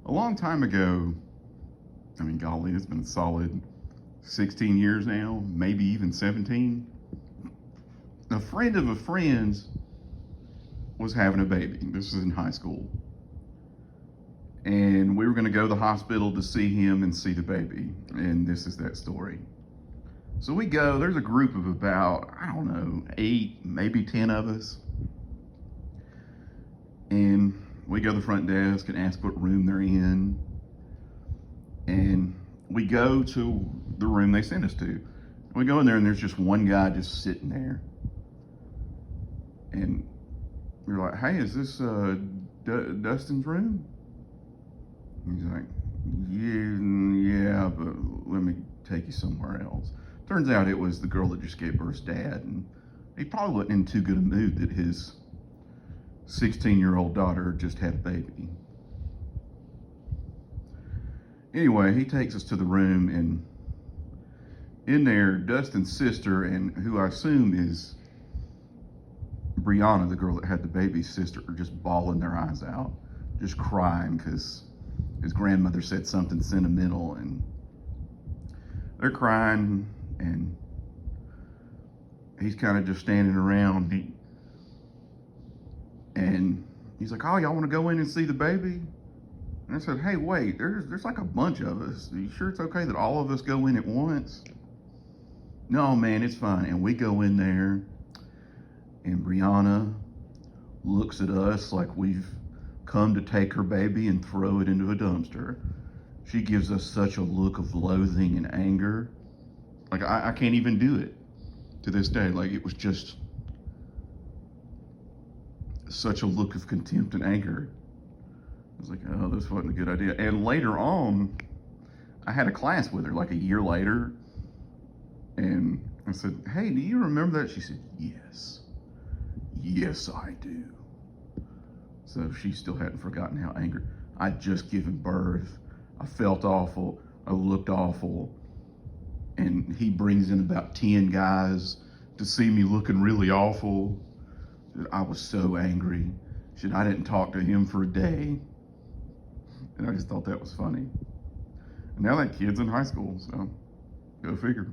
A long time ago, I mean, golly, it's been a solid 16 years now, maybe even 17. A friend of a friend's was having a baby. This was in high school. And we were going to go to the hospital to see him and see the baby. And this is that story. So we go, there's a group of about, I don't know, 8, maybe 10 of us. And we go to the front desk and ask what room they're in. And we go to the room they sent us to. We go in there and there's just one guy just sitting there. And we're like, hey, is this Dustin's room? And he's like, yeah, but let me take you somewhere else. Turns out it was the girl that just gave birth's dad, and he probably wasn't in too good a mood that his 16-year-old daughter just had a baby. Anyway, he takes us to the room, and in there, Dustin's sister, and who I assume is Brianna, the girl that had the baby's sister, are just bawling their eyes out, just crying because his grandmother said something sentimental, and they're crying, and he's kind of just standing around, and he's like, oh, y'all want to go in and see the baby? And I said, hey, wait, there's like a bunch of us. Are you sure it's okay that all of us go in at once? No, man, it's fine. And we go in there, and Brianna looks at us like we've come to take her baby and throw it into a dumpster. She gives us such a look of loathing and anger. Like, I can't even do it to this day. Like, it was just such a look of contempt and anger. I was like, oh, this wasn't a good idea. And later on, I had a class with her, like a year later. And I said, hey, do you remember that? She said, yes. Yes, I do. So she still hadn't forgotten how angry. I'd just given birth. I felt awful. I looked awful. And he brings in about 10 guys to see me looking really awful. I was so angry. She said, I didn't talk to him for a day. And I just thought that was funny. And now that kid's in high school, so go figure.